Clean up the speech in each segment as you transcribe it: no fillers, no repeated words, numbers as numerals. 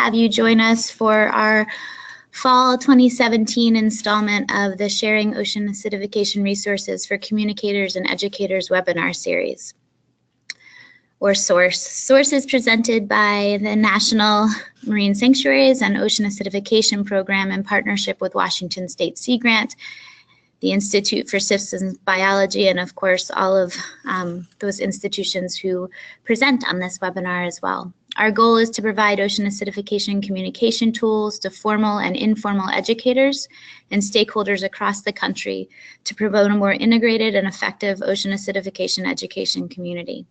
have you join us for our Fall 2017 installment of the Sharing Ocean Acidification Resources for Communicators and Educators webinar series, or SOURCE. SOURCE is presented by the National Marine Sanctuaries and Ocean Acidification Program in partnership with Washington State Sea Grant, the Institute for Systems Biology, and of course all of those institutions who present on this webinar as well. Our goal is to provide ocean acidification communication tools to formal and informal educators and stakeholders across the country to promote a more integrated and effective ocean acidification education community.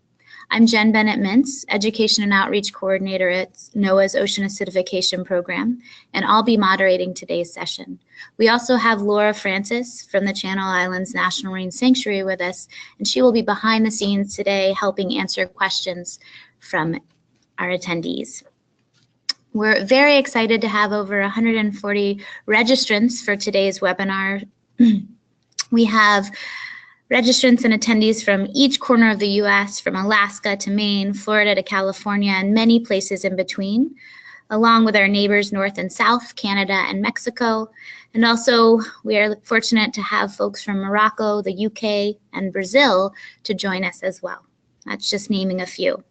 I'm Jen Bennett-Mintz, Education and Outreach Coordinator at NOAA's Ocean Acidification Program, and I'll be moderating today's session. We also have Laura Francis from the Channel Islands National Marine Sanctuary with us, and she will be behind the scenes today helping answer questions from our attendees. We're very excited to have over 140 registrants for today's webinar. We have registrants and attendees from each corner of the US, from Alaska to Maine, Florida to California, and many places in between, along with our neighbors north and south, Canada and Mexico. And also, we are fortunate to have folks from Morocco, the UK, and Brazil to join us as well. That's just naming a few.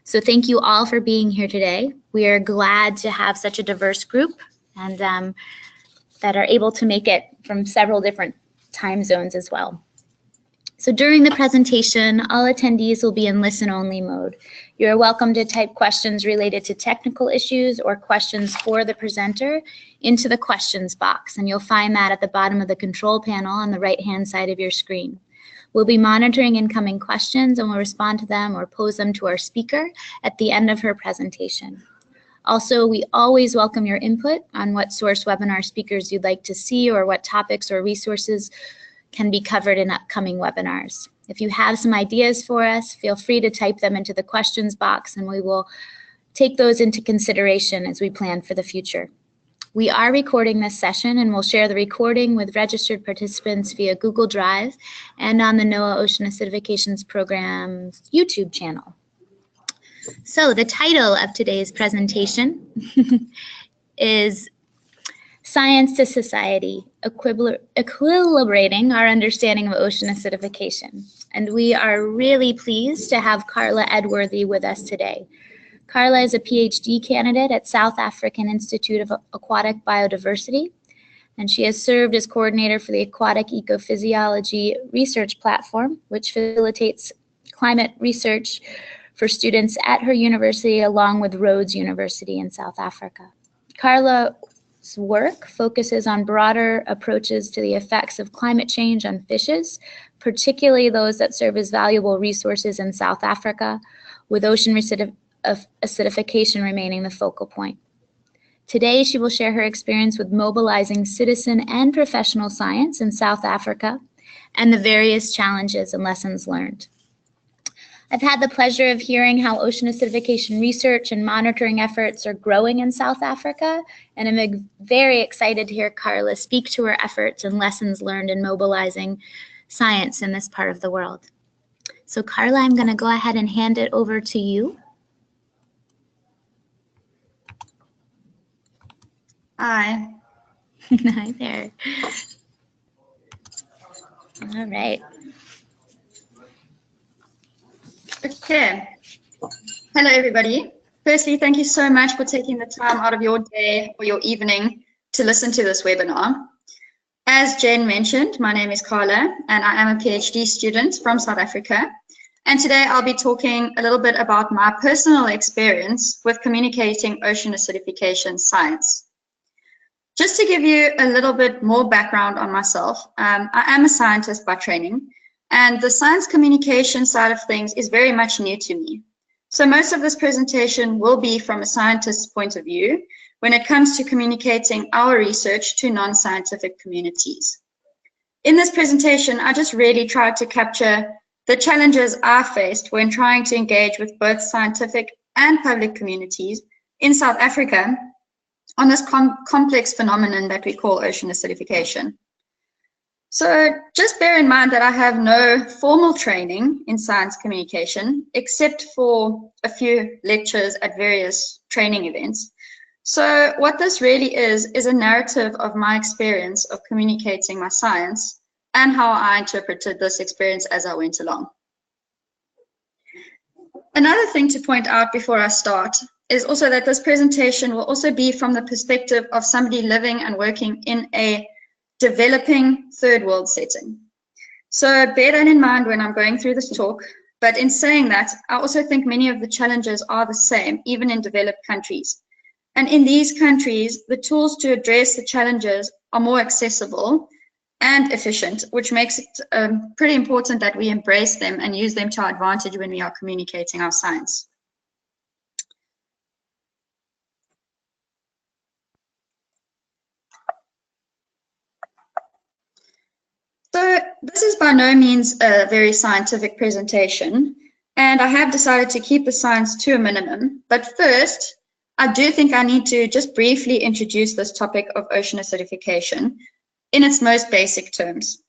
So thank you all for being here today. We are glad to have such a diverse group and that are able to make it from several different time zones as well. So during the presentation, all attendees will be in listen-only mode. You're welcome to type questions related to technical issues or questions for the presenter into the questions box, and you'll find that at the bottom of the control panel on the right-hand side of your screen. We'll be monitoring incoming questions and we'll respond to them or pose them to our speaker at the end of her presentation. Also, we always welcome your input on what SOURCE webinar speakers you'd like to see or what topics or resources can be covered in upcoming webinars. If you have some ideas for us, feel free to type them into the questions box and we will take those into consideration as we plan for the future. We are recording this session and we'll share the recording with registered participants via Google Drive and on the NOAA Ocean Acidifications Program's YouTube channel. So the title of today's presentation is Science to Society, Equilibrating Our Understanding of Ocean Acidification. And we are really pleased to have Carla Edworthy with us today. Carla is a PhD candidate at South African Institute of Aquatic Biodiversity, and she has served as coordinator for the Aquatic Ecophysiology Research Platform, which facilitates climate research for students at her university along with Rhodes University in South Africa. Carla's work focuses on broader approaches to the effects of climate change on fishes, particularly those that serve as valuable resources in South Africa, with ocean acidification remaining the focal point. Today, she will share her experience with mobilizing citizen and professional science in South Africa and the various challenges and lessons learned. I've had the pleasure of hearing how ocean acidification research and monitoring efforts are growing in South Africa, and I'm very excited to hear Carla speak to her efforts and lessons learned in mobilizing science in this part of the world. So Carla, I'm going to go ahead and hand it over to you. Hi. Hi there. All right. Okay. Hello, everybody. Firstly, thank you so much for taking the time out of your day or your evening to listen to this webinar. As Jen mentioned, my name is Carla, and I am a PhD student from South Africa. And today I'll be talking a little bit about my personal experience with communicating ocean acidification science. Just to give you a little bit more background on myself, I am a scientist by training, and the science communication side of things is very much new to me. So most of this presentation will be from a scientist's point of view when it comes to communicating our research to non-scientific communities. In this presentation, I just really tried to capture the challenges I faced when trying to engage with both scientific and public communities in South Africa on this complex phenomenon that we call ocean acidification. So just bear in mind that I have no formal training in science communication, except for a few lectures at various training events. So what this really is a narrative of my experience of communicating my science and how I interpreted this experience as I went along. Another thing to point out before I start is also that this presentation will also be from the perspective of somebody living and working in a developing third world setting. So bear that in mind when I'm going through this talk. But in saying that, I also think many of the challenges are the same, even in developed countries. And in these countries, the tools to address the challenges are more accessible and efficient, which makes it pretty important that we embrace them and use them to our advantage when we are communicating our science. So this is by no means a very scientific presentation, and I have decided to keep the science to a minimum. But first, I do think I need to just briefly introduce this topic of ocean acidification in its most basic terms.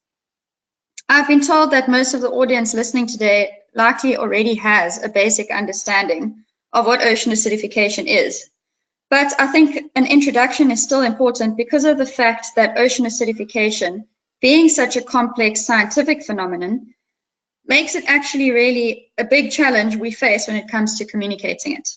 I've been told that most of the audience listening today likely already has a basic understanding of what ocean acidification is. But I think an introduction is still important because of the fact that ocean acidification, being such a complex scientific phenomenon, makes it actually really a big challenge we face when it comes to communicating it.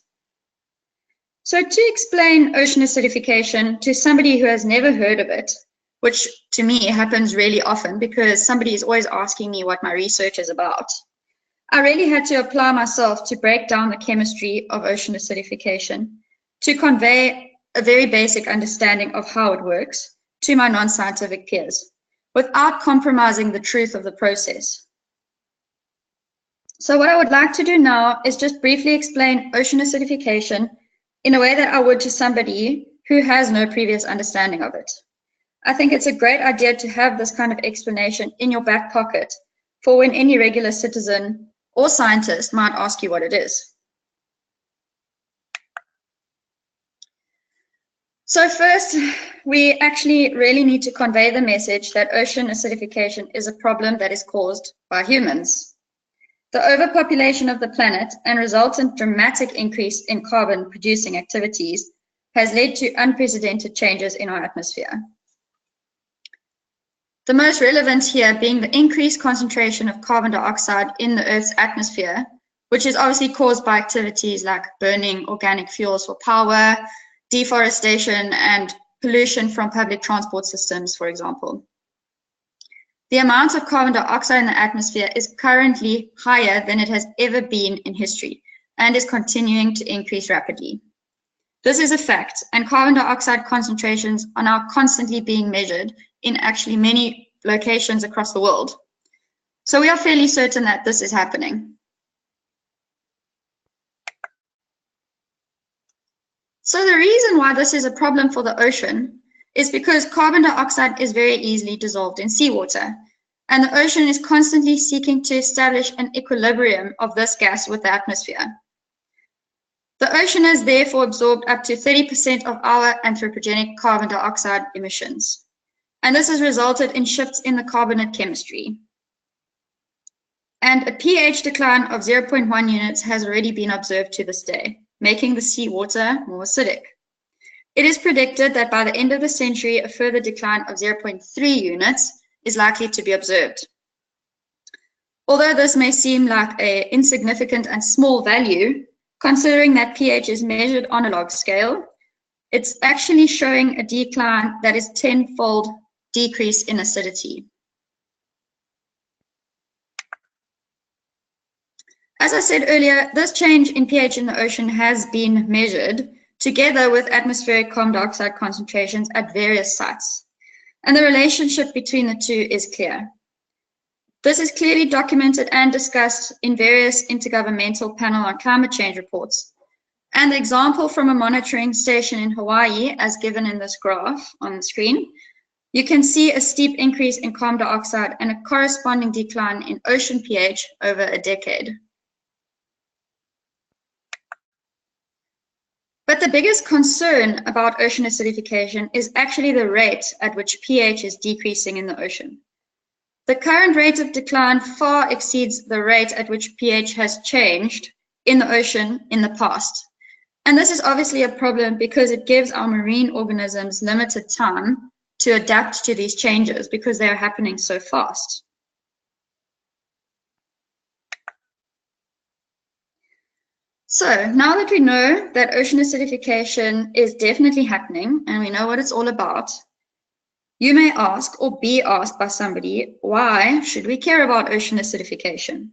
So to explain ocean acidification to somebody who has never heard of it, which to me happens really often because somebody is always asking me what my research is about, I really had to apply myself to break down the chemistry of ocean acidification to convey a very basic understanding of how it works to my non-scientific peers, without compromising the truth of the process. So what I would like to do now is just briefly explain ocean acidification in a way that I would to somebody who has no previous understanding of it. I think it's a great idea to have this kind of explanation in your back pocket for when any regular citizen or scientist might ask you what it is. So first, we actually really need to convey the message that ocean acidification is a problem that is caused by humans. The overpopulation of the planet and resultant dramatic increase in carbon producing activities has led to unprecedented changes in our atmosphere. The most relevant here being the increased concentration of carbon dioxide in the Earth's atmosphere, which is obviously caused by activities like burning organic fuels for power, deforestation, and pollution from public transport systems, for example. The amount of carbon dioxide in the atmosphere is currently higher than it has ever been in history and is continuing to increase rapidly. This is a fact, and carbon dioxide concentrations are now constantly being measured in actually many locations across the world. So we are fairly certain that this is happening. So the reason why this is a problem for the ocean is because carbon dioxide is very easily dissolved in seawater, and the ocean is constantly seeking to establish an equilibrium of this gas with the atmosphere. The ocean has therefore absorbed up to 30% of our anthropogenic carbon dioxide emissions, and this has resulted in shifts in the carbonate chemistry. And a pH decline of 0.1 units has already been observed to this day, making the seawater more acidic. It is predicted that by the end of the century, a further decline of 0.3 units is likely to be observed. Although this may seem like an insignificant and small value, considering that pH is measured on a log scale, it's actually showing a decline that is 10-fold decrease in acidity. As I said earlier, this change in pH in the ocean has been measured together with atmospheric carbon dioxide concentrations at various sites, and the relationship between the two is clear. This is clearly documented and discussed in various Intergovernmental Panel on Climate Change reports, and the example from a monitoring station in Hawaii, as given in this graph on the screen, you can see a steep increase in carbon dioxide and a corresponding decline in ocean pH over a decade. But the biggest concern about ocean acidification is actually the rate at which pH is decreasing in the ocean. The current rate of decline far exceeds the rate at which pH has changed in the ocean in the past. And this is obviously a problem because it gives our marine organisms limited time to adapt to these changes because they are happening so fast. So now that we know that ocean acidification is definitely happening and we know what it's all about, you may ask or be asked by somebody, why should we care about ocean acidification?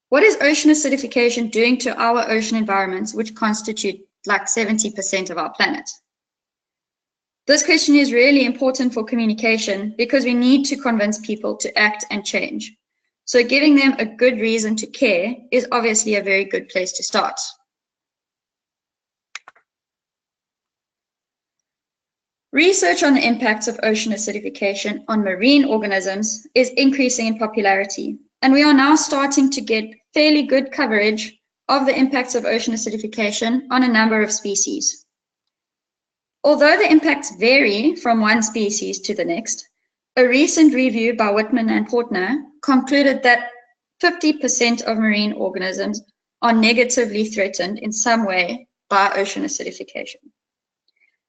What is ocean acidification doing to our ocean environments, which constitute like 70% of our planet? This question is really important for communication because we need to convince people to act and change. So giving them a good reason to care is obviously a very good place to start. Research on the impacts of ocean acidification on marine organisms is increasing in popularity, and we are now starting to get fairly good coverage of the impacts of ocean acidification on a number of species. Although the impacts vary from one species to the next, a recent review by Whitman and Portner concluded that 50% of marine organisms are negatively threatened in some way by ocean acidification.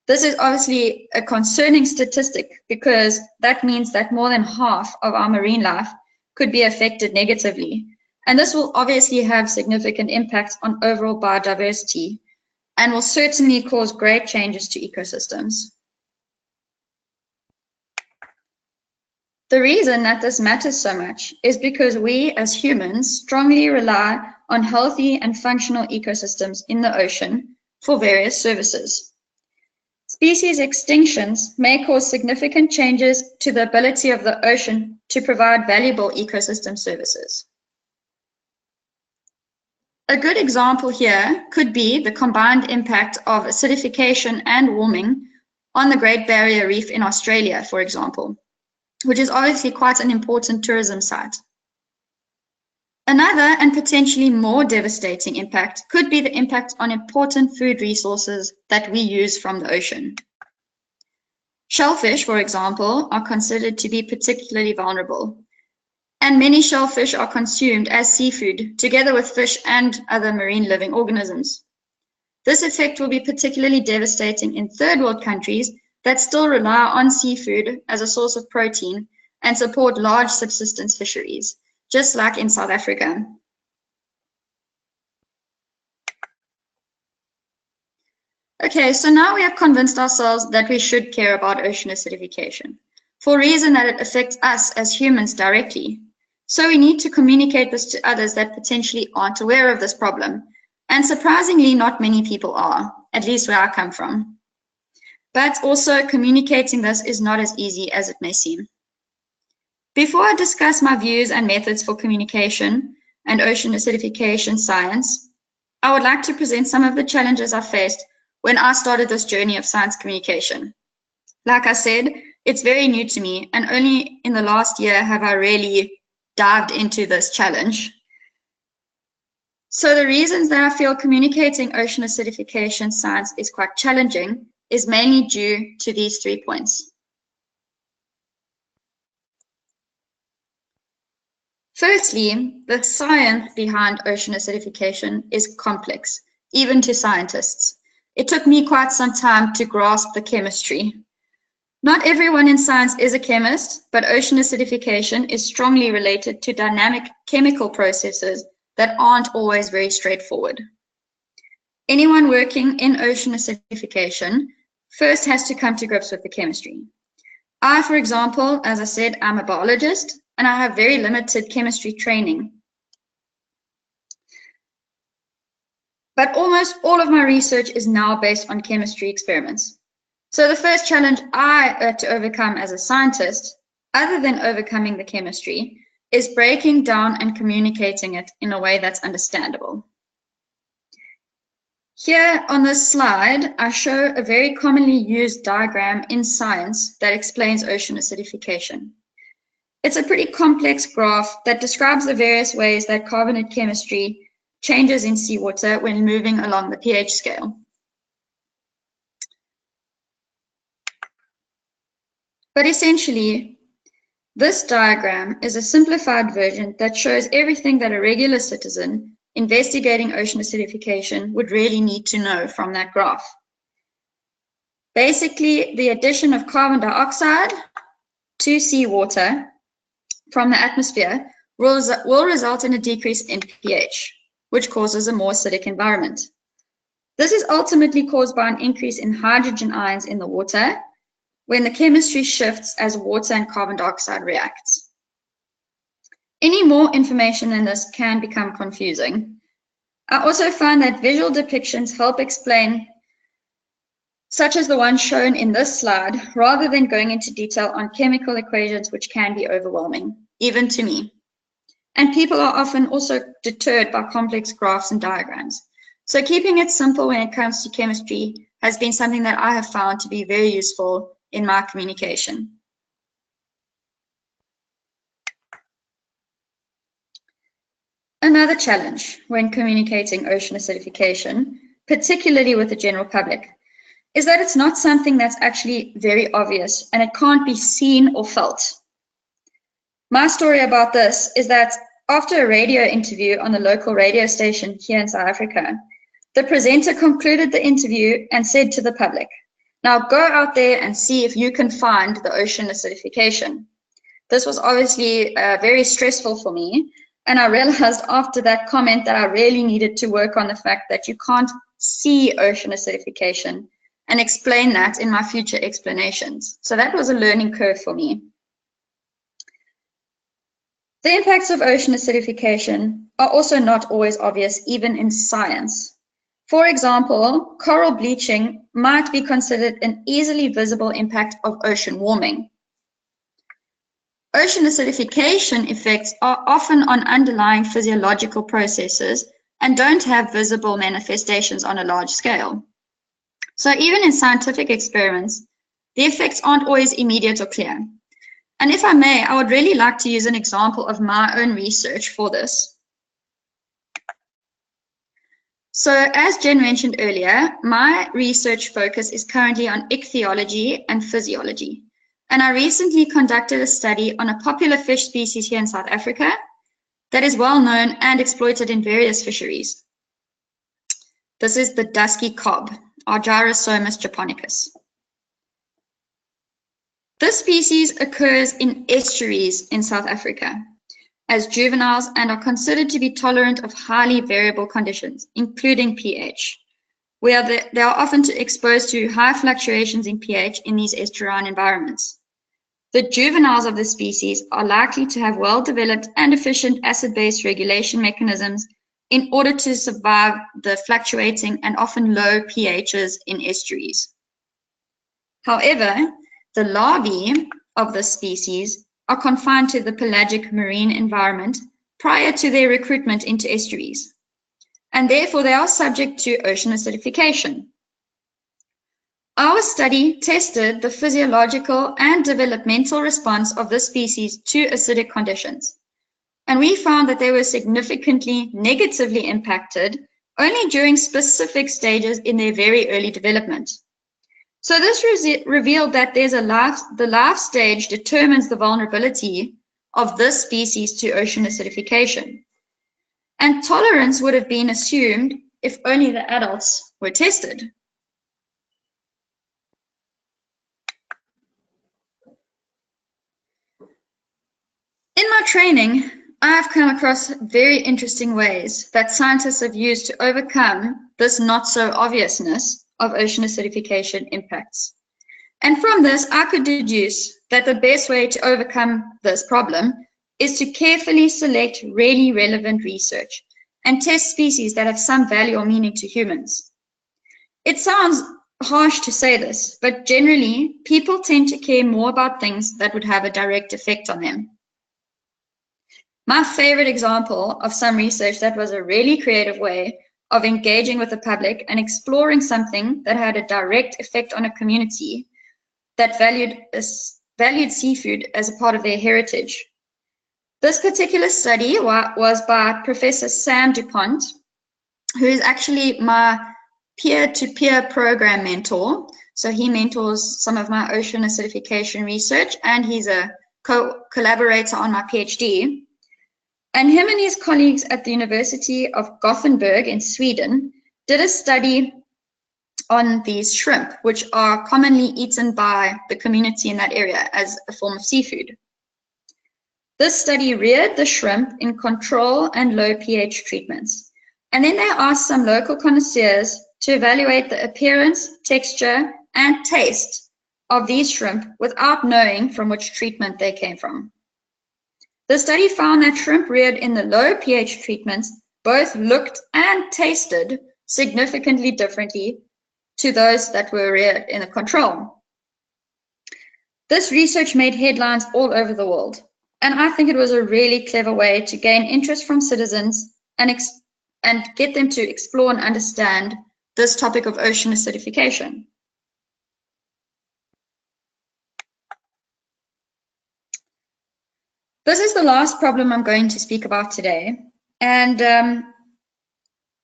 This is obviously a concerning statistic because that means that more than half of our marine life could be affected negatively. And this will obviously have significant impacts on overall biodiversity and will certainly cause great changes to ecosystems. The reason that this matters so much is because we as humans strongly rely on healthy and functional ecosystems in the ocean for various services. Species extinctions may cause significant changes to the ability of the ocean to provide valuable ecosystem services. A good example here could be the combined impact of acidification and warming on the Great Barrier Reef in Australia, for example, which is obviously quite an important tourism site. Another and potentially more devastating impact could be the impact on important food resources that we use from the ocean. Shellfish, for example, are considered to be particularly vulnerable, and many shellfish are consumed as seafood together with fish and other marine living organisms. This effect will be particularly devastating in third world countries that still rely on seafood as a source of protein and support large subsistence fisheries, just like in South Africa. Okay, so now we have convinced ourselves that we should care about ocean acidification for a reason that it affects us as humans directly. So we need to communicate this to others that potentially aren't aware of this problem. And surprisingly, not many people are, at least where I come from. But also communicating this is not as easy as it may seem. Before I discuss my views and methods for communication and ocean acidification science, I would like to present some of the challenges I faced when I started this journey of science communication. Like I said, it's very new to me, and only in the last year have I really dived into this challenge. So the reasons that I feel communicating ocean acidification science is quite challenging is mainly due to these 3 points. Firstly, the science behind ocean acidification is complex, even to scientists. It took me quite some time to grasp the chemistry. Not everyone in science is a chemist, but ocean acidification is strongly related to dynamic chemical processes that aren't always very straightforward. Anyone working in ocean acidification first has to come to grips with the chemistry. I, for example, as I said, I'm a biologist, and I have very limited chemistry training. But almost all of my research is now based on chemistry experiments. So the first challenge I had to overcome as a scientist, other than overcoming the chemistry, is breaking down and communicating it in a way that's understandable. Here on this slide, I show a very commonly used diagram in science that explains ocean acidification. It's a pretty complex graph that describes the various ways that carbonate chemistry changes in seawater when moving along the pH scale. But essentially, this diagram is a simplified version that shows everything that a regular citizen investigating ocean acidification would really need to know from that graph. Basically, the addition of carbon dioxide to seawater from the atmosphere will result in a decrease in pH, which causes a more acidic environment. This is ultimately caused by an increase in hydrogen ions in the water when the chemistry shifts as water and carbon dioxide reacts. Any more information than this can become confusing. I also find that visual depictions help explain, such as the one shown in this slide, rather than going into detail on chemical equations, which can be overwhelming, even to me. And people are often also deterred by complex graphs and diagrams. So keeping it simple when it comes to chemistry has been something that I have found to be very useful in my communication. Another challenge when communicating ocean acidification, particularly with the general public, is that it's not something that's actually very obvious and it can't be seen or felt. My story about this is that after a radio interview on the local radio station here in South Africa, the presenter concluded the interview and said to the public, "Now go out there and see if you can find the ocean acidification." This was obviously very stressful for me, and I realized after that comment that I really needed to work on the fact that you can't see ocean acidification and explain that in my future explanations. So that was a learning curve for me. The impacts of ocean acidification are also not always obvious, even in science. For example, coral bleaching might be considered an easily visible impact of ocean warming. Ocean acidification effects are often on underlying physiological processes and don't have visible manifestations on a large scale. So even in scientific experiments, the effects aren't always immediate or clear. And if I may, I would really like to use an example of my own research for this. So as Jen mentioned earlier, my research focus is currently on ichthyology and physiology. And I recently conducted a study on a popular fish species here in South Africa that is well known and exploited in various fisheries. This is the dusky cob, Argyrosomus japonicus. This species occurs in estuaries in South Africa as juveniles and are considered to be tolerant of highly variable conditions, including pH, where they are often exposed to high fluctuations in pH in these estuarine environments. The juveniles of the species are likely to have well-developed and efficient acid-base regulation mechanisms in order to survive the fluctuating and often low pHs in estuaries. However, the larvae of this species are confined to the pelagic marine environment prior to their recruitment into estuaries, and therefore they are subject to ocean acidification. Our study tested the physiological and developmental response of this species to acidic conditions, and we found that they were significantly negatively impacted only during specific stages in their very early development. So this revealed that the life stage determines the vulnerability of this species to ocean acidification. And tolerance would have been assumed if only the adults were tested. In my training, I've come across very interesting ways that scientists have used to overcome this not so obviousness of ocean acidification impacts. And from this, I could deduce that the best way to overcome this problem is to carefully select really relevant research and test species that have some value or meaning to humans. It sounds harsh to say this, but generally, people tend to care more about things that would have a direct effect on them. My favorite example of some research that was a really creative way of engaging with the public and exploring something that had a direct effect on a community that valued seafood as a part of their heritage. This particular study was by Professor Sam DuPont, who is actually my peer-to-peer program mentor. So he mentors some of my ocean acidification research, and he's a collaborator on my PhD. And him and his colleagues at the University of Gothenburg in Sweden did a study on these shrimp, which are commonly eaten by the community in that area as a form of seafood. This study reared the shrimp in control and low pH treatments. And then they asked some local connoisseurs to evaluate the appearance, texture, and taste of these shrimp without knowing from which treatment they came from. The study found that shrimp reared in the low pH treatments both looked and tasted significantly differently to those that were reared in the control. This research made headlines all over the world, and I think it was a really clever way to gain interest from citizens and get them to explore and understand this topic of ocean acidification. This is the last problem I'm going to speak about today, and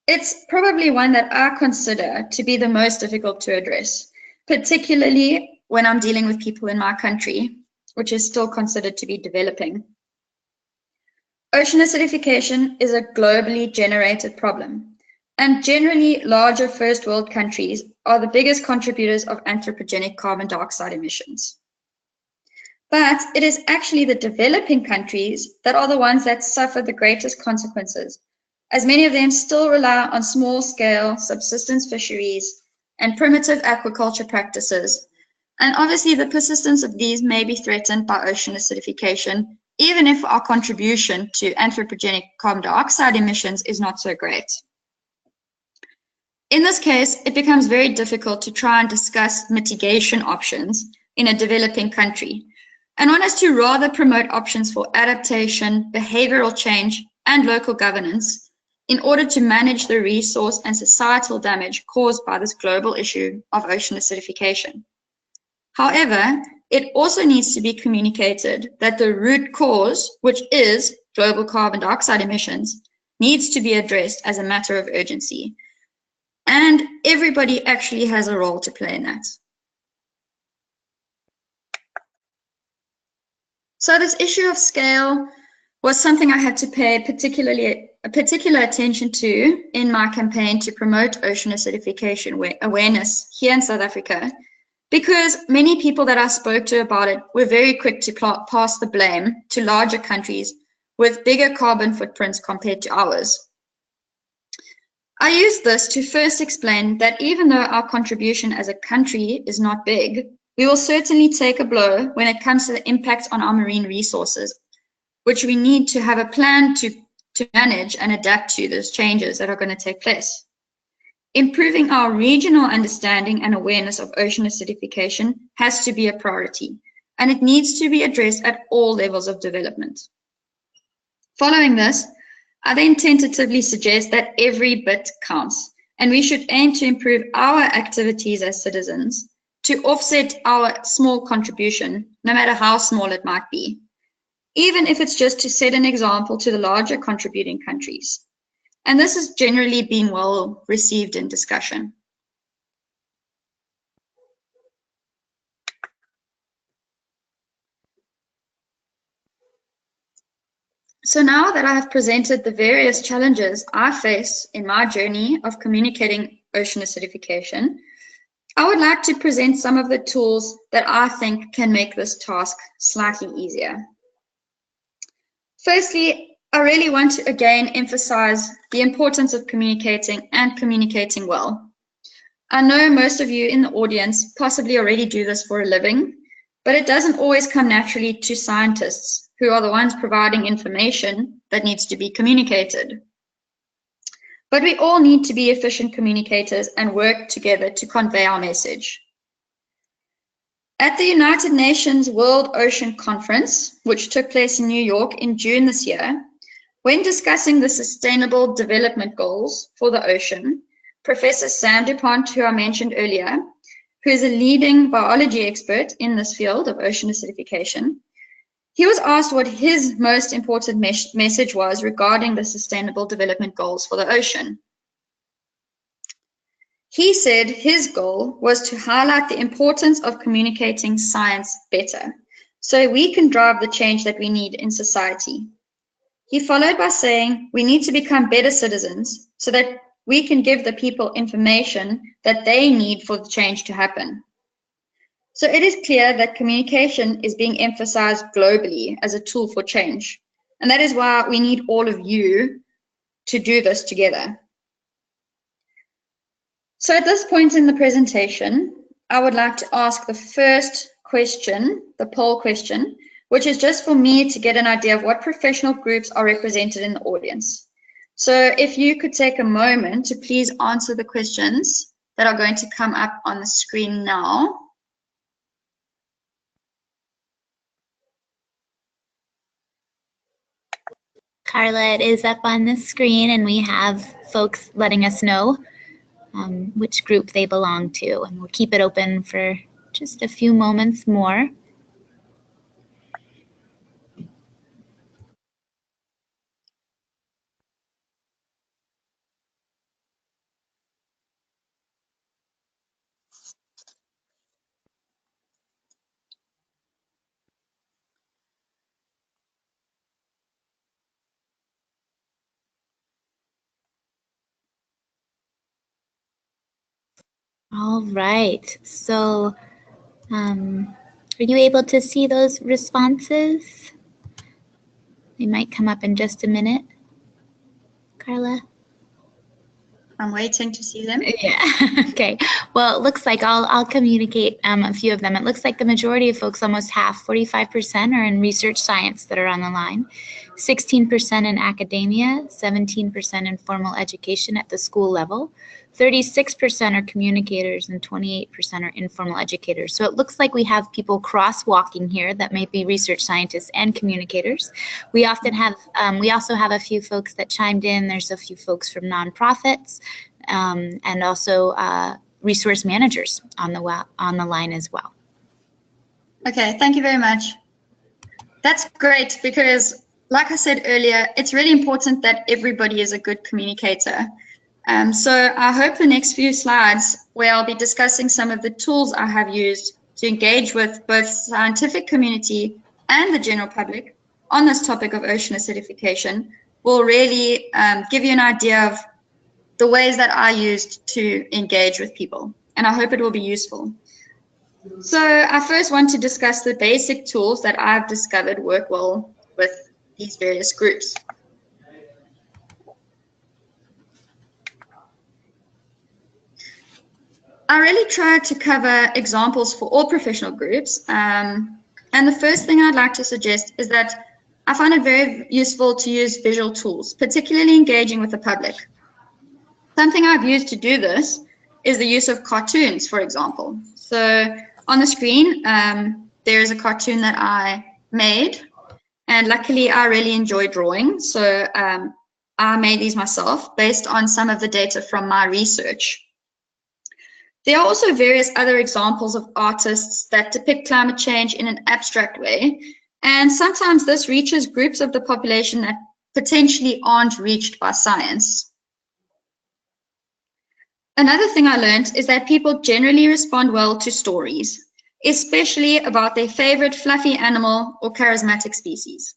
it's probably one that I consider to be the most difficult to address, particularly when I'm dealing with people in my country, which is still considered to be developing. Ocean acidification is a globally generated problem, and generally larger first world countries are the biggest contributors of anthropogenic carbon dioxide emissions. But it is actually the developing countries that are the ones that suffer the greatest consequences, as many of them still rely on small-scale subsistence fisheries and primitive aquaculture practices. And obviously, the persistence of these may be threatened by ocean acidification, even if our contribution to anthropogenic carbon dioxide emissions is not so great. In this case, it becomes very difficult to try and discuss mitigation options in a developing country. And one has to rather promote options for adaptation, behavioral change, and local governance in order to manage the resource and societal damage caused by this global issue of ocean acidification. However, it also needs to be communicated that the root cause, which is global carbon dioxide emissions, needs to be addressed as a matter of urgency. And everybody actually has a role to play in that. So this issue of scale was something I had to pay particular attention to in my campaign to promote ocean acidification awareness here in South Africa, because many people that I spoke to about it were very quick to pass the blame to larger countries with bigger carbon footprints compared to ours. I used this to first explain that even though our contribution as a country is not big, we will certainly take a blow when it comes to the impact on our marine resources, which we need to have a plan to manage and adapt to those changes that are going to take place. Improving our regional understanding and awareness of ocean acidification has to be a priority, and it needs to be addressed at all levels of development. Following this, I then tentatively suggest that every bit counts, and we should aim to improve our activities as citizens to offset our small contribution, no matter how small it might be, even if it's just to set an example to the larger contributing countries. And this has generally been well received in discussion. So now that I have presented the various challenges I face in my journey of communicating ocean acidification, I would like to present some of the tools that I think can make this task slightly easier. Firstly, I really want to again emphasize the importance of communicating and communicating well. I know most of you in the audience possibly already do this for a living, but it doesn't always come naturally to scientists, who are the ones providing information that needs to be communicated. But we all need to be efficient communicators and work together to convey our message. At the United Nations World Ocean Conference, which took place in New York in June this year, when discussing the Sustainable Development Goals for the ocean, Professor Sam DuPont, who I mentioned earlier, who is a leading biology expert in this field of ocean acidification, he was asked what his most important message was regarding the Sustainable Development Goals for the ocean. He said his goal was to highlight the importance of communicating science better, so we can drive the change that we need in society. He followed by saying, we need to become better citizens so that we can give the people information that they need for the change to happen. So it is clear that communication is being emphasized globally as a tool for change. And that is why we need all of you to do this together. So at this point in the presentation, I would like to ask the first question, the poll question, which is just for me to get an idea of what professional groups are represented in the audience. So if you could take a moment to please answer the questions that are going to come up on the screen now. Carla, it is up on the screen, and we have folks letting us know which group they belong to, and we'll keep it open for just a few moments more. All right, so are you able to see those responses? They might come up in just a minute. Carla? I'm waiting to see them. Yeah, okay. Well, it looks like I'll communicate a few of them. It looks like the majority of folks, almost half, 45%, are in research science that are on the line, 16% in academia, 17% in formal education at the school level, 36% are communicators, and 28% are informal educators. So it looks like we have people crosswalking here that may be research scientists and communicators. We often have, we also have a few folks that chimed in. There's a few folks from nonprofits and also resource managers on the line as well. Okay, thank you very much. That's great because, like I said earlier, it's really important that everybody is a good communicator. So I hope the next few slides, where I'll be discussing some of the tools I have used to engage with both scientific community and the general public on this topic of ocean acidification, will really give you an idea of the ways that I used to engage with people, and I hope it will be useful. So I first want to discuss the basic tools that I've discovered work well with these various groups. I really tried to cover examples for all professional groups, and the first thing I'd like to suggest is that I find it very useful to use visual tools, particularly engaging with the public. Something I've used to do this is the use of cartoons, for example. So on the screen, there is a cartoon that I made, and luckily I really enjoy drawing, so I made these myself based on some of the data from my research. There are also various other examples of artists that depict climate change in an abstract way, and sometimes this reaches groups of the population that potentially aren't reached by science. Another thing I learned is that people generally respond well to stories, especially about their favorite fluffy animal or charismatic species.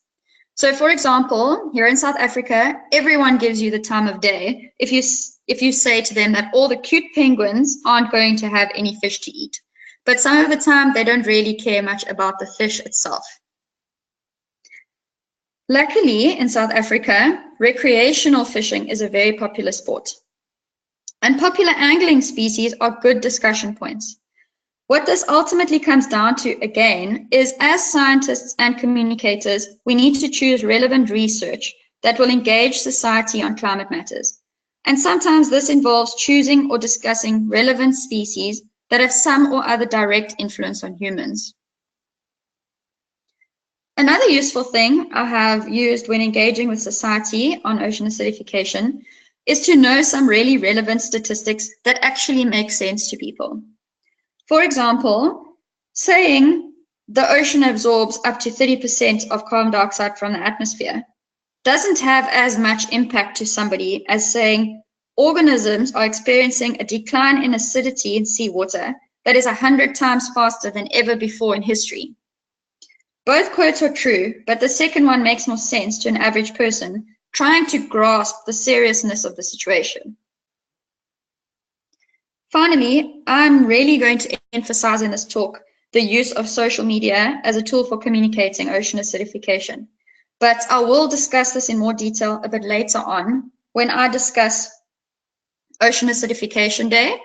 So for example, here in South Africa, everyone gives you the time of day if you say to them that all the cute penguins aren't going to have any fish to eat. But some of the time, they don't really care much about the fish itself. Luckily, in South Africa, recreational fishing is a very popular sport. And popular angling species are good discussion points. What this ultimately comes down to, again, is as scientists and communicators, we need to choose relevant research that will engage society on climate matters. And sometimes this involves choosing or discussing relevant species that have some or other direct influence on humans. Another useful thing I have used when engaging with society on ocean acidification is to know some really relevant statistics that actually make sense to people. For example, saying the ocean absorbs up to 30% of carbon dioxide from the atmosphere doesn't have as much impact to somebody as saying organisms are experiencing a decline in acidity in seawater that is 100 times faster than ever before in history. Both quotes are true, but the second one makes more sense to an average person trying to grasp the seriousness of the situation. Finally, I'm really going to emphasize in this talk the use of social media as a tool for communicating ocean acidification. But I will discuss this in more detail a bit later on when I discuss Ocean Acidification Day,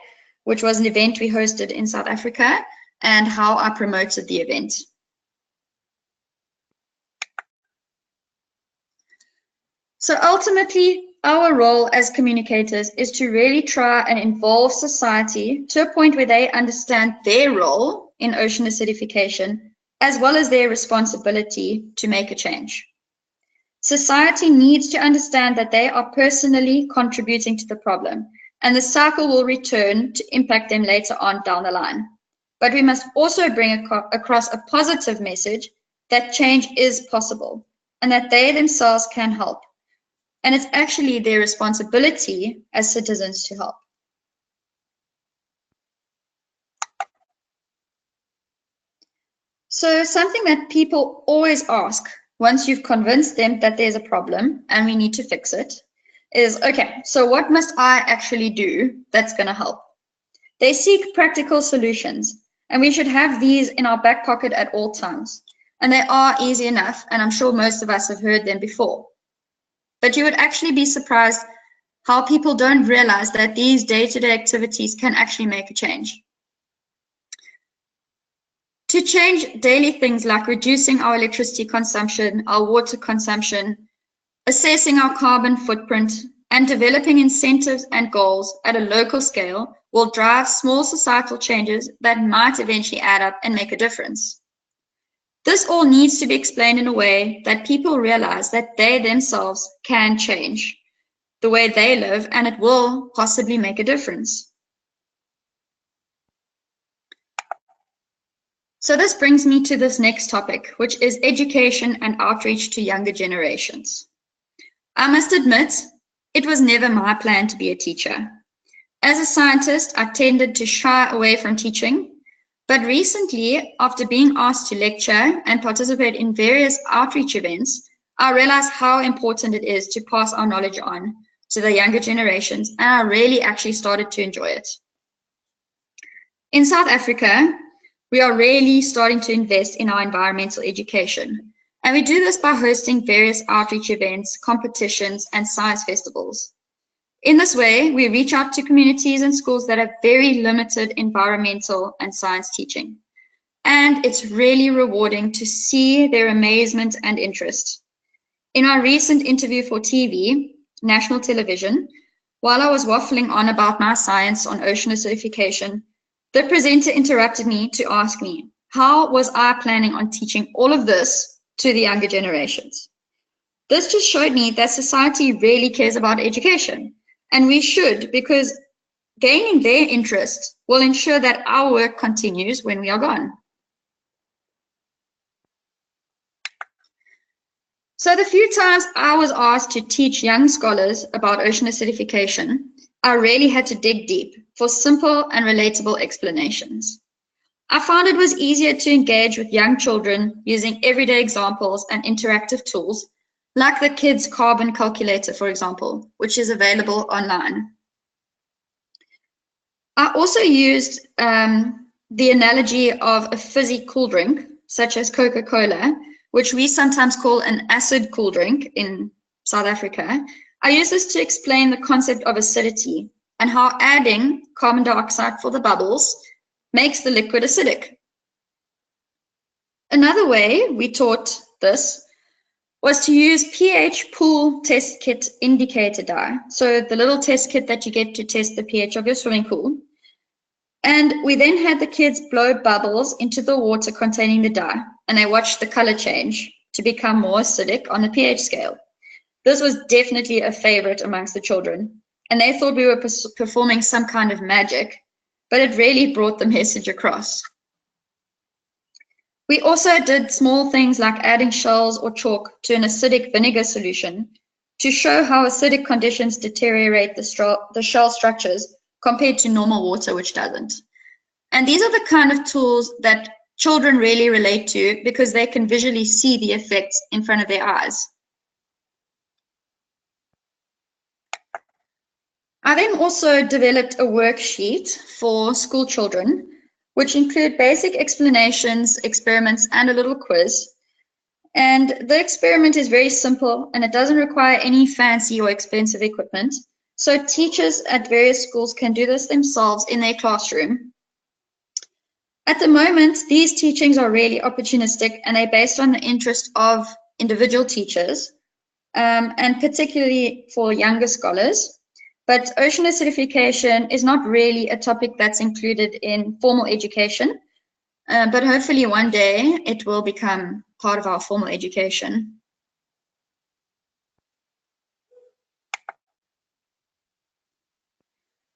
which was an event we hosted in South Africa, and how I promoted the event. So ultimately, our role as communicators is to really try and involve society to a point where they understand their role in ocean acidification, as well as their responsibility to make a change. Society needs to understand that they are personally contributing to the problem, and the cycle will return to impact them later on down the line. But we must also bring across a positive message that change is possible and that they themselves can help. And it's actually their responsibility as citizens to help. So something that people always ask once you've convinced them that there's a problem and we need to fix it is, okay, so what must I actually do that's going to help? They seek practical solutions, and we should have these in our back pocket at all times. And they are easy enough, and I'm sure most of us have heard them before. But you would actually be surprised how people don't realize that these day-to-day activities can actually make a change. To change daily things like reducing our electricity consumption, our water consumption, assessing our carbon footprint, and developing incentives and goals at a local scale will drive small societal changes that might eventually add up and make a difference. This all needs to be explained in a way that people realize that they themselves can change the way they live, and it will possibly make a difference. So this brings me to this next topic, which is education and outreach to younger generations. I must admit, it was never my plan to be a teacher. As a scientist, I tended to shy away from teaching, but recently, after being asked to lecture and participate in various outreach events, I realized how important it is to pass our knowledge on to the younger generations, and I really actually started to enjoy it. In South Africa, we are really starting to invest in our environmental education, and we do this by hosting various outreach events, competitions, and science festivals. In this way, we reach out to communities and schools that have very limited environmental and science teaching. And it's really rewarding to see their amazement and interest. In our recent interview for TV, national television, while I was waffling on about my science on ocean acidification, the presenter interrupted me to ask me, how was I planning on teaching all of this to the younger generations? This just showed me that society really cares about education, and we should, because gaining their interest will ensure that our work continues when we are gone. So the few times I was asked to teach young scholars about ocean acidification, I really had to dig deep for simple and relatable explanations. I found it was easier to engage with young children using everyday examples and interactive tools, like the kids' carbon calculator, for example, which is available online. I also used the analogy of a fizzy cool drink, such as Coca-Cola, which we sometimes call an acid cool drink in South Africa. I use this to explain the concept of acidity and how adding carbon dioxide for the bubbles makes the liquid acidic. Another way we taught this was to use pH pool test kit indicator dye. So the little test kit that you get to test the pH of your swimming pool. And we then had the kids blow bubbles into the water containing the dye, and they watched the color change to become more acidic on the pH scale. This was definitely a favorite amongst the children, and they thought we were performing some kind of magic, but it really brought the message across. We also did small things like adding shells or chalk to an acidic vinegar solution to show how acidic conditions deteriorate the shell structures compared to normal water, which doesn't. And these are the kind of tools that children really relate to because they can visually see the effects in front of their eyes. I then also developed a worksheet for school children, which include basic explanations, experiments, and a little quiz. And the experiment is very simple and it doesn't require any fancy or expensive equipment. So teachers at various schools can do this themselves in their classroom. At the moment, these teachings are really opportunistic and they're based on the interest of individual teachers, and particularly for younger scholars. But ocean acidification is not really a topic that's included in formal education, but hopefully one day it will become part of our formal education.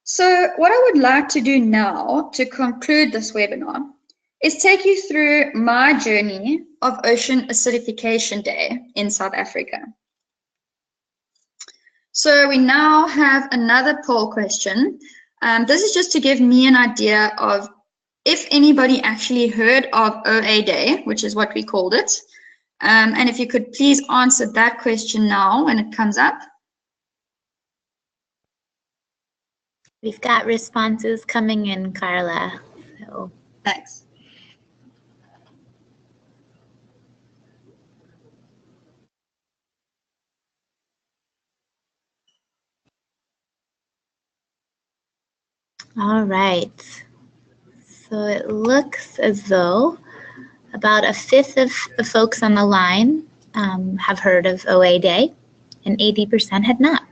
So what I would like to do now to conclude this webinar is take you through my journey of Ocean Acidification Day in South Africa. So we now have another poll question. This is just to give me an idea of if anybody actually heard of OA Day, which is what we called it. And if you could please answer that question now when it comes up. We've got responses coming in, Carla. So. Thanks. All right. So it looks as though about a fifth of the folks on the line have heard of OA Day, and 80% had not.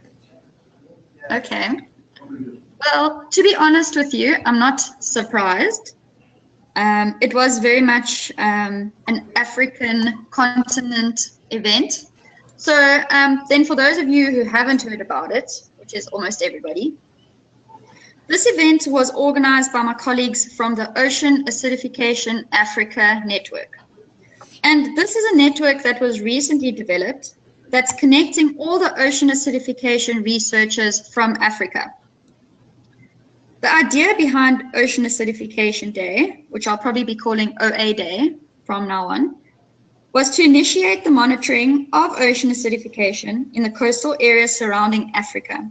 Okay. Well, to be honest with you, I'm not surprised. It was very much an African continent event. So then for those of you who haven't heard about it, which is almost everybody, this event was organized by my colleagues from the Ocean Acidification Africa Network. And this is a network that was recently developed that's connecting all the ocean acidification researchers from Africa. The idea behind Ocean Acidification Day, which I'll probably be calling OA Day from now on, was to initiate the monitoring of ocean acidification in the coastal areas surrounding Africa.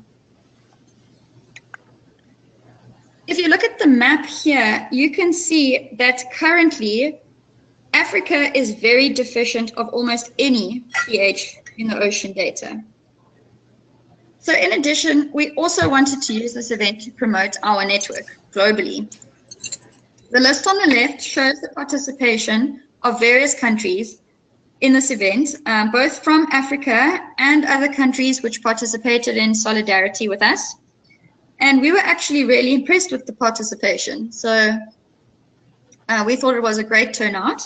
If you look at the map here, you can see that currently Africa is very deficient of almost any pH in the ocean data. So in addition, we also wanted to use this event to promote our network globally. The list on the left shows the participation of various countries in this event, both from Africa and other countries which participated in solidarity with us. And we were actually really impressed with the participation. So we thought it was a great turnout.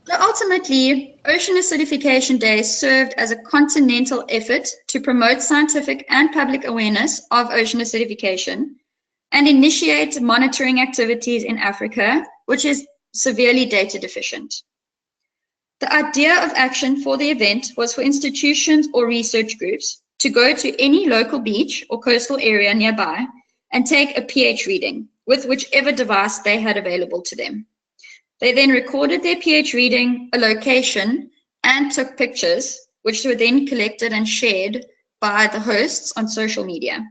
So ultimately, Ocean Acidification Day served as a continental effort to promote scientific and public awareness of ocean acidification and initiate monitoring activities in Africa, which is severely data deficient. The idea of action for the event was for institutions or research groups to go to any local beach or coastal area nearby and take a pH reading with whichever device they had available to them. They then recorded their pH reading, a location, and took pictures, which were then collected and shared by the hosts on social media.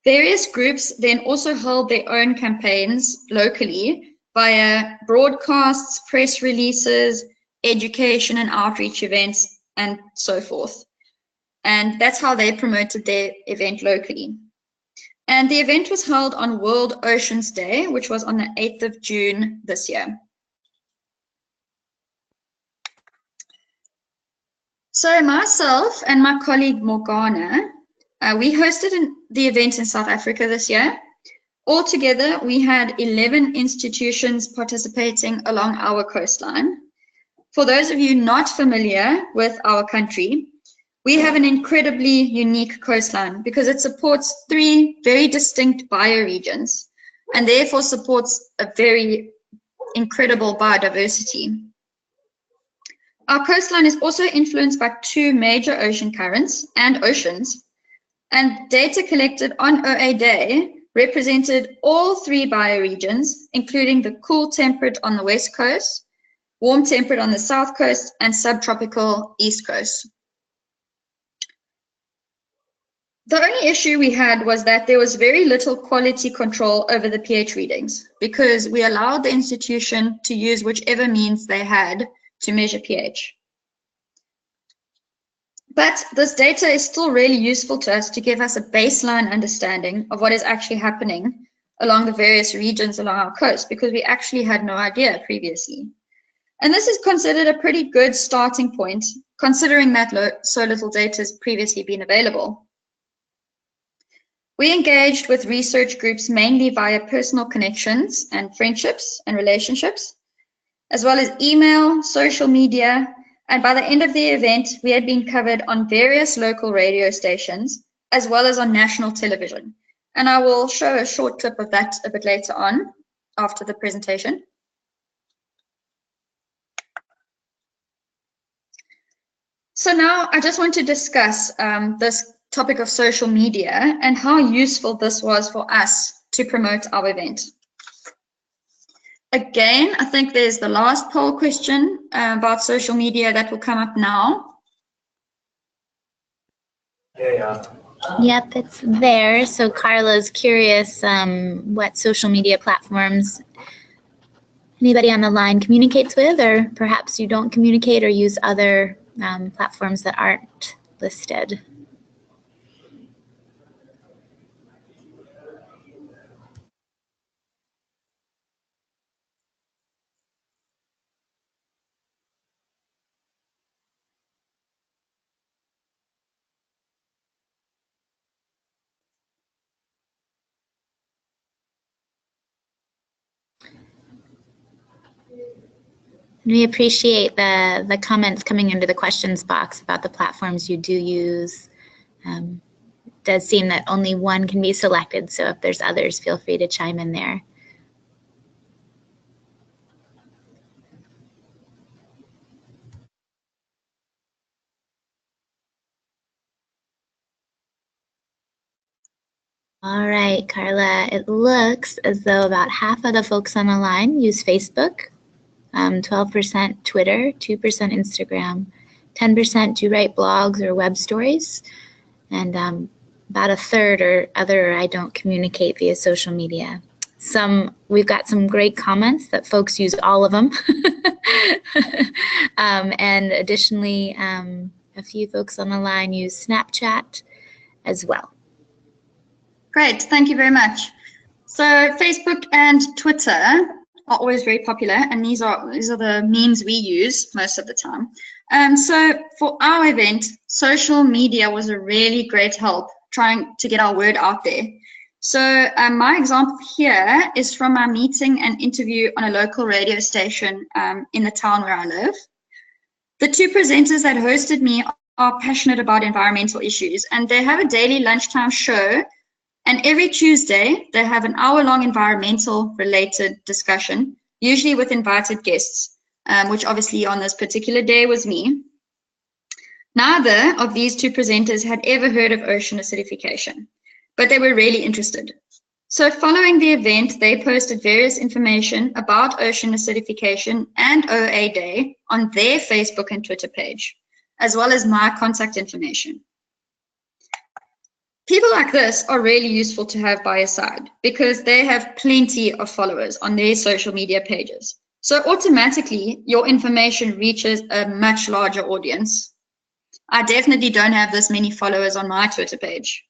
Various groups then also held their own campaigns locally via broadcasts, press releases, education and outreach events, and so forth. And that's how they promoted their event locally. And the event was held on World Oceans Day, which was on the 8th of June this year. So myself and my colleague Morgana, we hosted the event in South Africa this year. Altogether, we had 11 institutions participating along our coastline. For those of you not familiar with our country, we have an incredibly unique coastline because it supports 3 very distinct bioregions and therefore supports a very incredible biodiversity. Our coastline is also influenced by 2 major ocean currents and oceans, and data collected on OA Day represented all 3 bioregions, including the cool temperate on the west coast, warm temperate on the south coast, and subtropical east coast. The only issue we had was that there was very little quality control over the pH readings because we allowed the institution to use whichever means they had to measure pH. But this data is still really useful to us to give us a baseline understanding of what is actually happening along the various regions along our coast, because we actually had no idea previously. And this is considered a pretty good starting point, considering that so little data has previously been available. We engaged with research groups mainly via personal connections and friendships and relationships, as well as email, social media, and by the end of the event, we had been covered on various local radio stations, as well as on national television. And I will show a short clip of that a bit later on, after the presentation. So now I just want to discuss this topic of social media and how useful this was for us to promote our event. Again, I think there's the last poll question about social media that will come up now. Yep, it's there. So Carla's curious what social media platforms anybody on the line communicates with, or perhaps you don't communicate or use other platforms that aren't listed. We appreciate the comments coming into the questions box about the platforms you do use. It does seem that only one can be selected, so if there's others, feel free to chime in there. All right, Carla, it looks as though about half of the folks on the line use Facebook, 12% Twitter, 2% Instagram, 10% do write blogs or web stories, and about a third or other I don't communicate via social media. We've got some great comments that folks use all of them. And additionally, a few folks on the line use Snapchat as well. Great, thank you very much. So Facebook and Twitter are always very popular, and these are the means we use most of the time. So for our event, social media was a really great help trying to get our word out there. So my example here is from our meeting and interview on a local radio station in the town where I live. The 2 presenters that hosted me are passionate about environmental issues, and they have a daily lunchtime show. And every Tuesday, they have an hour-long environmental-related discussion, usually with invited guests, which obviously on this particular day was me. Neither of these 2 presenters had ever heard of ocean acidification, but they were really interested. So following the event, they posted various information about ocean acidification and OA Day on their Facebook and Twitter page, as well as my contact information. People like this are really useful to have by your side because they have plenty of followers on their social media pages. So automatically, your information reaches a much larger audience. I definitely don't have this many followers on my Twitter page.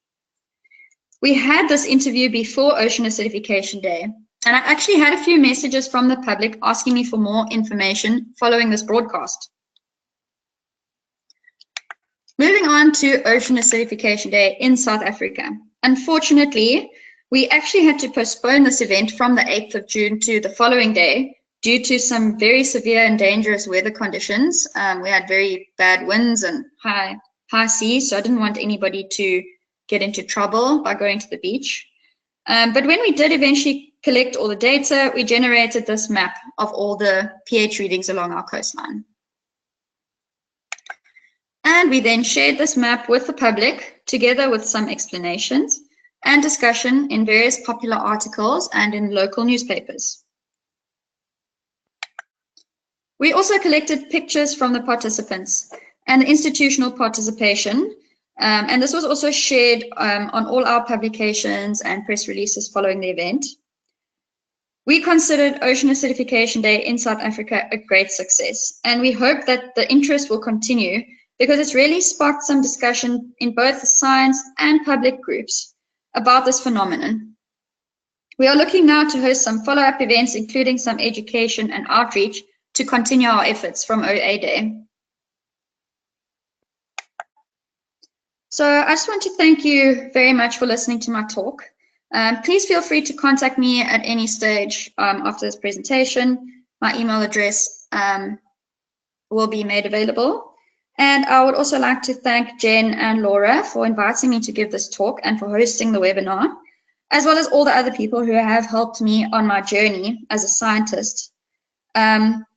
We had this interview before Ocean Acidification Day, and I actually had a few messages from the public asking me for more information following this broadcast. Moving on to Ocean Acidification Day in South Africa. Unfortunately, we actually had to postpone this event from the 8th of June to the following day due to some very severe and dangerous weather conditions. We had very bad winds and high seas, so I didn't want anybody to get into trouble by going to the beach. But when we did eventually collect all the data, we generated this map of all the pH readings along our coastline. And we then shared this map with the public, together with some explanations. and discussion in various popular articles and in local newspapers. We also collected pictures from the participants and the institutional participation, and this was also shared on all our publications and press releases following the event. We considered Ocean Acidification Day in South Africa a great success, and we hope that the interest will continue because it's really sparked some discussion in both the science and public groups about this phenomenon. We are looking now to host some follow-up events, including some education and outreach to continue our efforts from OA Day. So I just want to thank you very much for listening to my talk. Please feel free to contact me at any stage after this presentation. My email address will be made available. And I would also like to thank Jen and Laura for inviting me to give this talk and for hosting the webinar, as well as all the other people who have helped me on my journey as a scientist.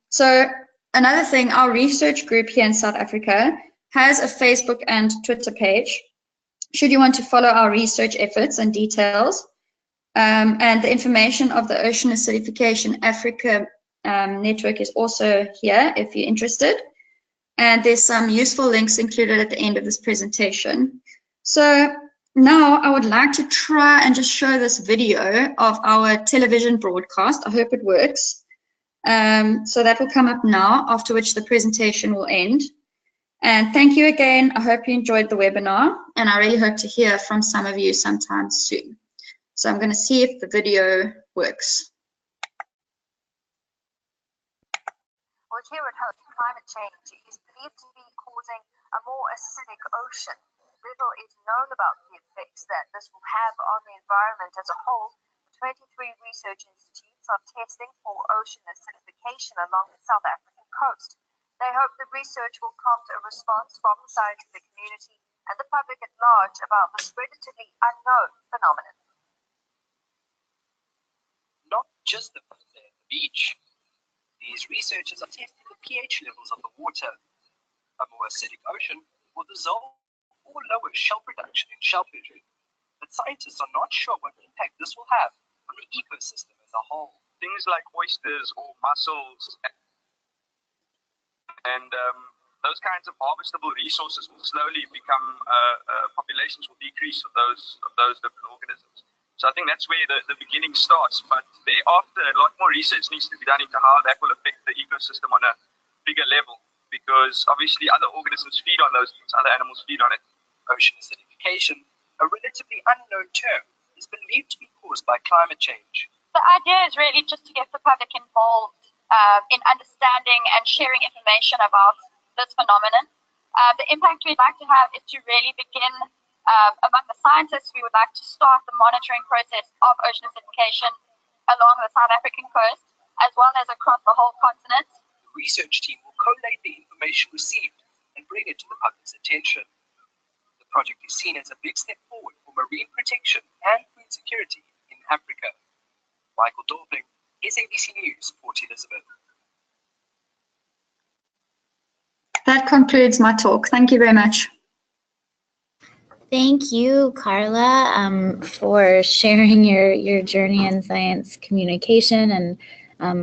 So another thing, our research group here in South Africa has a Facebook and Twitter page. Should you want to follow our research efforts and details, and the information of the Ocean Acidification Africa network is also here if you're interested. And there's some useful links included at the end of this presentation. So now I would like to try and just show this video of our television broadcast. I hope it works. So that will come up now, after which the presentation will end. And thank you again. I hope you enjoyed the webinar, and I really hope to hear from some of you sometime soon. So I'm going to see if the video works. Well, here at home, climate change is believed to be causing a more acidic ocean. Little is known about the effects that this will have on the environment as a whole. 23 research institutes are testing for ocean acidification along the South African coast. They hope the research will prompt a response from the scientific community and the public at large about this relatively unknown phenomenon. Not just the beach. These researchers are testing the pH levels of the water. A more acidic ocean will dissolve or lower shell production in shellfish. But scientists are not sure what impact this will have on the ecosystem as a whole. Things like oysters or mussels and those kinds of harvestable resources will slowly become, populations will decrease of those different organisms. So I think that's where the beginning starts, but thereafter a lot more research needs to be done into how that will affect the ecosystem on a bigger level, because obviously other organisms feed on those things, other animals feed on it. Ocean acidification, a relatively unknown term, is believed to be caused by climate change. The idea is really just to get the public involved in understanding and sharing information about this phenomenon. The impact we'd like to have is to really begin among the scientists. We would like to start the monitoring process of ocean acidification along the South African coast, as well as across the whole continent. The research team will collate the information received and bring it to the public's attention. The project is seen as a big step forward for marine protection and food security in Africa. Michael Dorfling, SABC News, Port Elizabeth. That concludes my talk. Thank you very much. Thank you, Carla, for sharing your journey in science communication and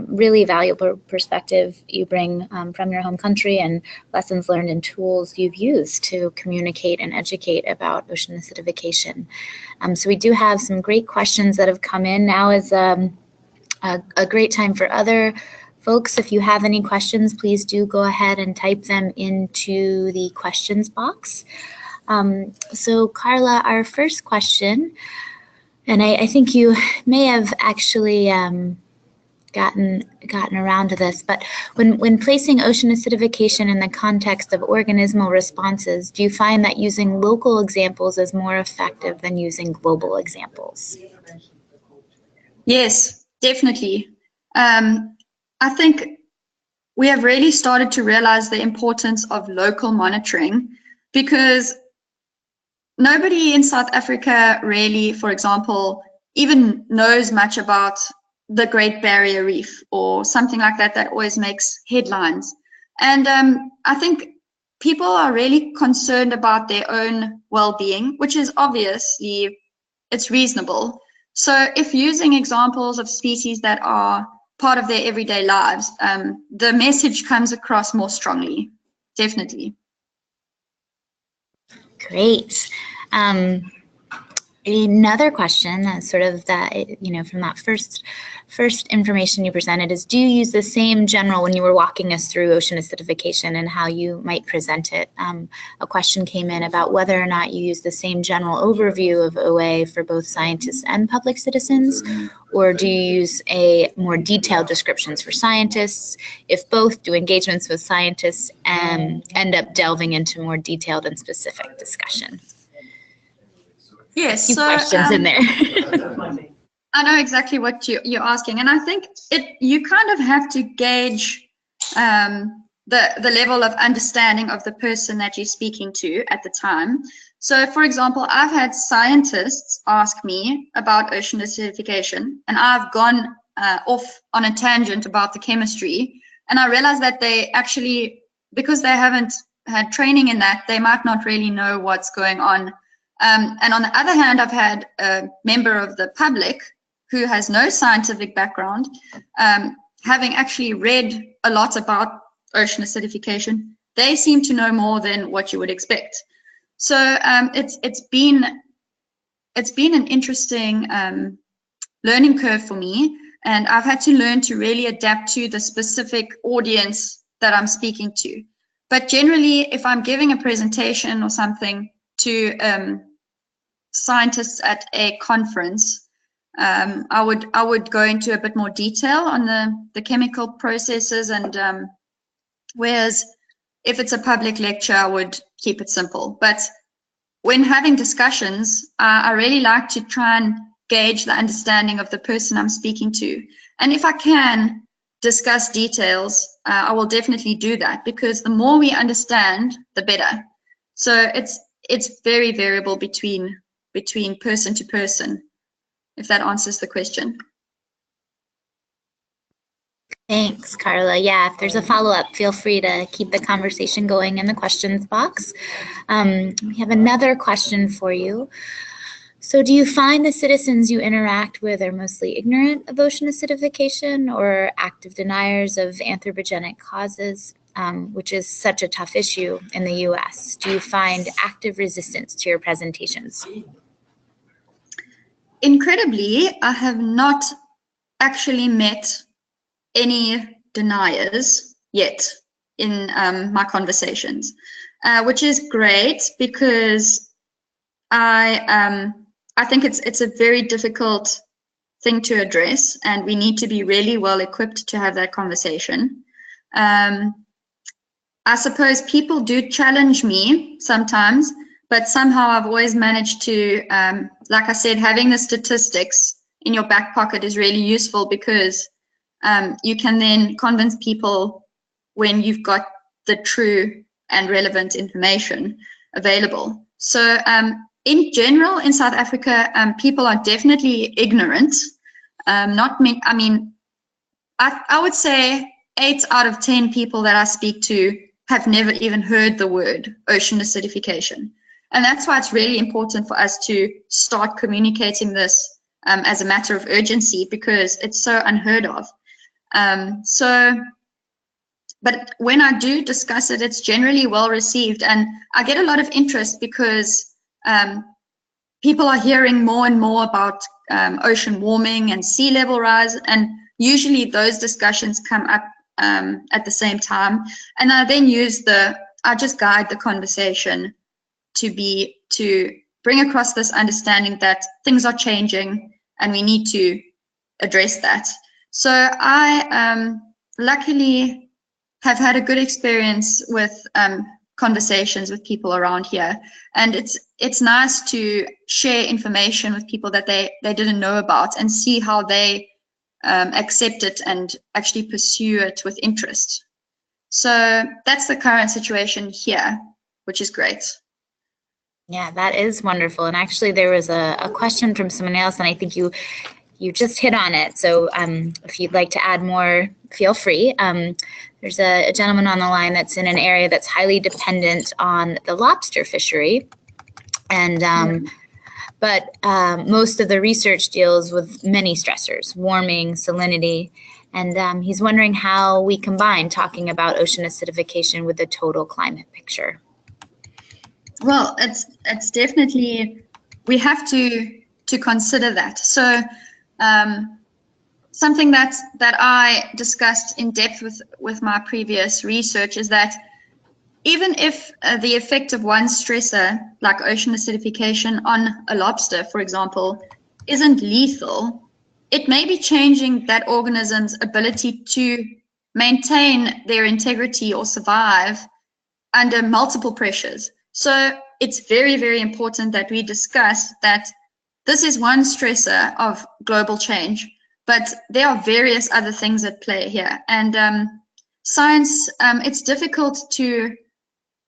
really valuable perspective you bring from your home country and lessons learned and tools you've used to communicate and educate about ocean acidification. So we do have some great questions that have come in. Now is a great time for other folks. If you have any questions, please do go ahead and type them into the questions box. So Carla, our first question, and I think you may have actually gotten around to this, but when placing ocean acidification in the context of organismal responses, do you find that using local examples is more effective than using global examples? Yes, definitely. I think we have really started to realize the importance of local monitoring, because nobody in South Africa really, for example, even knows much about the Great Barrier Reef or something like that that always makes headlines. And I think people are really concerned about their own well-being, which is obviously it's reasonable. So if using examples of species that are part of their everyday lives, the message comes across more strongly, definitely. Great. Another question, sort of that, from that first information you presented, is do you use the same general when you were walking us through ocean acidification and how you might present it? A question came in about whether or not you use the same general overview of OA for both scientists and public citizens, or do you use a more detailed descriptions for scientists? If both, do engagements with scientists and end up delving into more detailed and specific discussion? Yes, so questions in there. I know exactly what you're asking, and I think you kind of have to gauge the level of understanding of the person that you're speaking to at the time. So, for example, I've had scientists ask me about ocean acidification, and I've gone off on a tangent about the chemistry, and I realized that they actually, because they haven't had training in that, they might not really know what's going on. And on the other hand, I've had a member of the public who has no scientific background, having actually read a lot about ocean acidification. They seem to know more than what you would expect. So it's been an interesting learning curve for me, and I've had to learn to really adapt to the specific audience that I'm speaking to. But generally, if I'm giving a presentation or something to scientists at a conference, I would go into a bit more detail on the chemical processes, and whereas if it's a public lecture, I would keep it simple. But when having discussions, I really like to try and gauge the understanding of the person I'm speaking to. And if I can discuss details, I will definitely do that, because the more we understand, the better. So it's very variable between person to person, if that answers the question. Thanks, Carla. Yeah, if there's a follow-up, feel free to keep the conversation going in the questions box. We have another question for you. So do you find the citizens you interact with are mostly ignorant of ocean acidification or active deniers of anthropogenic causes, which is such a tough issue in the US? Do you find active resistance to your presentations? Incredibly, I have not actually met any deniers yet in my conversations, which is great, because I think it's a very difficult thing to address, and we need to be really well equipped to have that conversation. I suppose people do challenge me sometimes, but somehow I've always managed to, like I said, having the statistics in your back pocket is really useful, because you can then convince people when you've got the true and relevant information available. So in general, in South Africa, people are definitely ignorant. Not me. I mean, I would say 8 out of 10 people that I speak to have never even heard the word ocean acidification. And that's why it's really important for us to start communicating this as a matter of urgency, because it's so unheard of. But when I do discuss it, it's generally well received, and I get a lot of interest because people are hearing more and more about ocean warming and sea level rise, and usually those discussions come up at the same time, and I then I just guide the conversation to bring across this understanding that things are changing and we need to address that. So I luckily have had a good experience with conversations with people around here, and it's nice to share information with people that they didn't know about and see how they accept it and actually pursue it with interest. So that's the current situation here, which is great. Yeah, that is wonderful. And actually there was a question from someone else, and I think you just hit on it. So if you'd like to add more, feel free. There's a gentleman on the line that's in an area that's highly dependent on the lobster fishery. And but most of the research deals with many stressors, warming, salinity, and he's wondering how we combine talking about ocean acidification with the total climate picture. Well, it's definitely, we have to consider that. So something that I discussed in depth with my previous research is that even if the effect of one stressor, like ocean acidification on a lobster, for example, isn't lethal, it may be changing that organism's ability to maintain their integrity or survive under multiple pressures. So it's very, very important that we discuss that this is one stressor of global change, but there are various other things at play here. And science, it's difficult to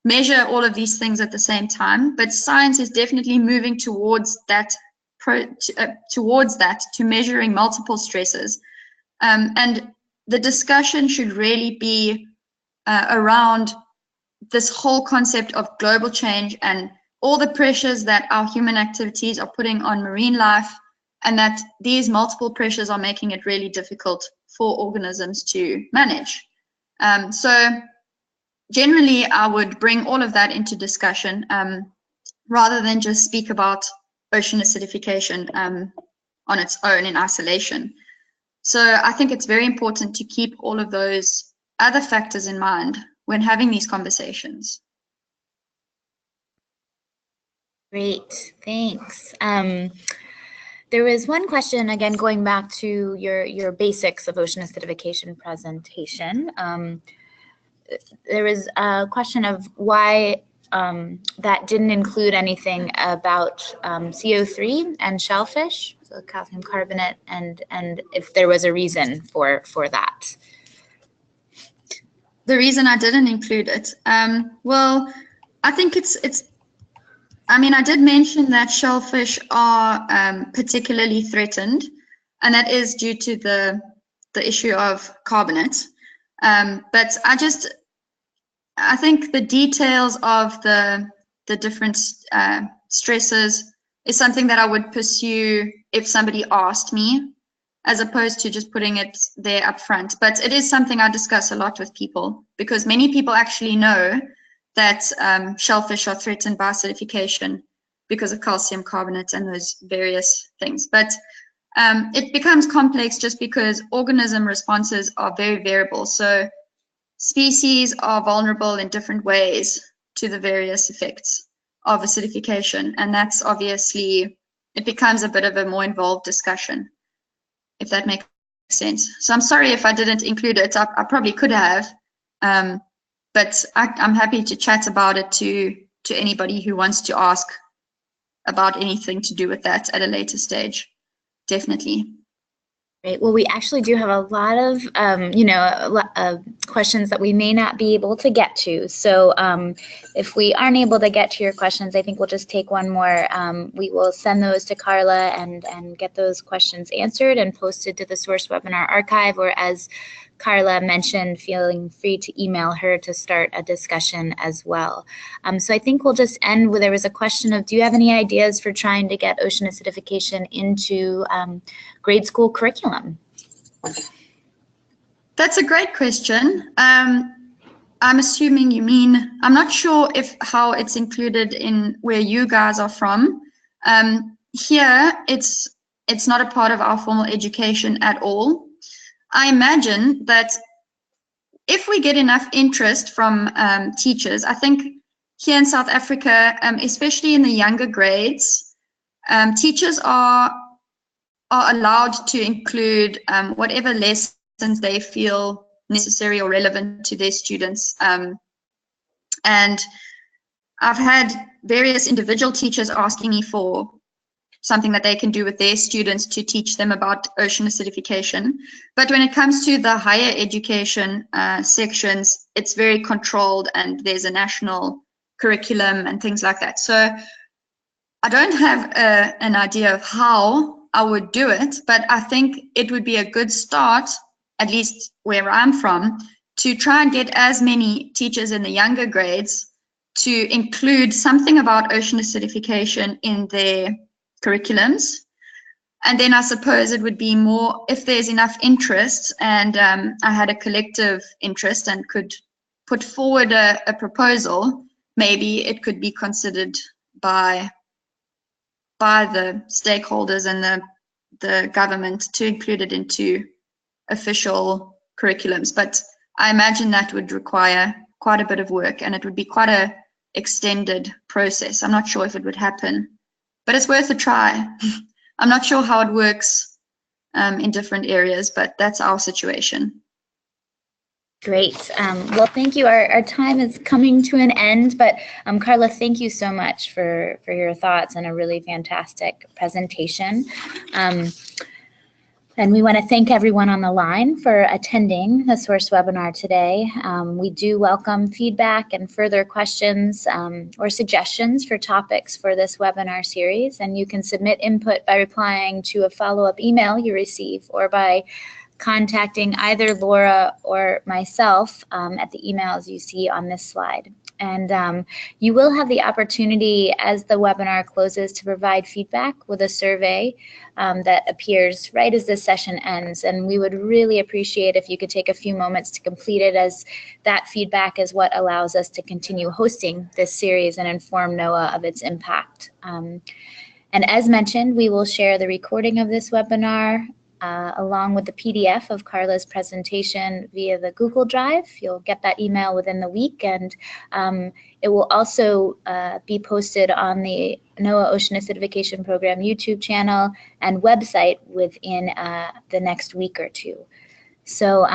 measure all of these things at the same time, but science is definitely moving towards that, to measuring multiple stresses. And the discussion should really be around this whole concept of global change and all the pressures that our human activities are putting on marine life, and that these multiple pressures are making it really difficult for organisms to manage. So generally, I would bring all of that into discussion rather than just speak about ocean acidification on its own in isolation. So I think it's very important to keep all of those other factors in mind when having these conversations. Great, thanks. There was one question, again, going back to your basics of ocean acidification presentation. There was a question of why that didn't include anything about CO3 and shellfish, so calcium carbonate, and if there was a reason for that. The reason I didn't include it, well, I think I mean, I did mention that shellfish are particularly threatened, and that is due to the issue of carbonate. But I think the details of the different stresses is something that I would pursue if somebody asked me, as opposed to just putting it there up front. But it is something I discuss a lot with people, because many people actually know that shellfish are threatened by acidification because of calcium carbonate and those various things. But it becomes complex just because organism responses are very variable. So species are vulnerable in different ways to the various effects of acidification. And that's obviously, it becomes a bit of a more involved discussion, if that makes sense. So I'm sorry if I didn't include it. I probably could have, but I'm happy to chat about it to anybody who wants to ask about anything to do with that at a later stage. Definitely. Great. Well, we actually do have a lot of, questions that we may not be able to get to. So if we aren't able to get to your questions, I think we'll just take one more. We will send those to Carla and get those questions answered and posted to the Source Webinar Archive, or as Carla mentioned, feeling free to email her to start a discussion as well. So I think we'll just end with, there was a question of, do you have any ideas for trying to get ocean acidification into grade school curriculum? That's a great question. I'm assuming you mean, I'm not sure how it's included in where you guys are from. Here, it's not a part of our formal education at all. I imagine that if we get enough interest from teachers, I think here in South Africa, especially in the younger grades, teachers are allowed to include whatever lessons they feel necessary or relevant to their students. And I've had various individual teachers asking me for something that they can do with their students to teach them about ocean acidification. But when it comes to the higher education sections, it's very controlled, and there's a national curriculum and things like that. So I don't have an idea of how I would do it, but I think it would be a good start, at least where I'm from, to try and get as many teachers in the younger grades to include something about ocean acidification in their curriculums. And then I suppose it would be more if there's enough interest, and I had a collective interest and could put forward a proposal, maybe it could be considered by the stakeholders and the government to include it into official curriculums. But I imagine that would require quite a bit of work, and it would be quite a extended process. I'm not sure if it would happen, but it's worth a try. I'm not sure how it works in different areas, but that's our situation. Great. Well, thank you. Our time is coming to an end, but Carla, thank you so much for your thoughts and a really fantastic presentation. And we want to thank everyone on the line for attending the SOURCE webinar today. We do welcome feedback and further questions or suggestions for topics for this webinar series. And you can submit input by replying to a follow-up email you receive, or by contacting either Laura or myself at the emails you see on this slide. And you will have the opportunity as the webinar closes to provide feedback with a survey that appears right as this session ends. And we would really appreciate if you could take a few moments to complete it, as that feedback is what allows us to continue hosting this series and inform NOAA of its impact. And as mentioned, we will share the recording of this webinar along with the PDF of Carla's presentation via the Google Drive. You'll get that email within the week, and it will also be posted on the NOAA Ocean Acidification Program YouTube channel and website within the next week or two. So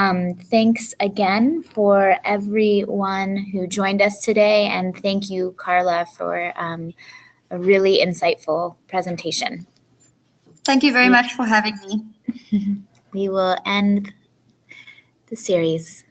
thanks again for everyone who joined us today, and thank you, Carla, for a really insightful presentation. Thank you very much for having me. We will end the series.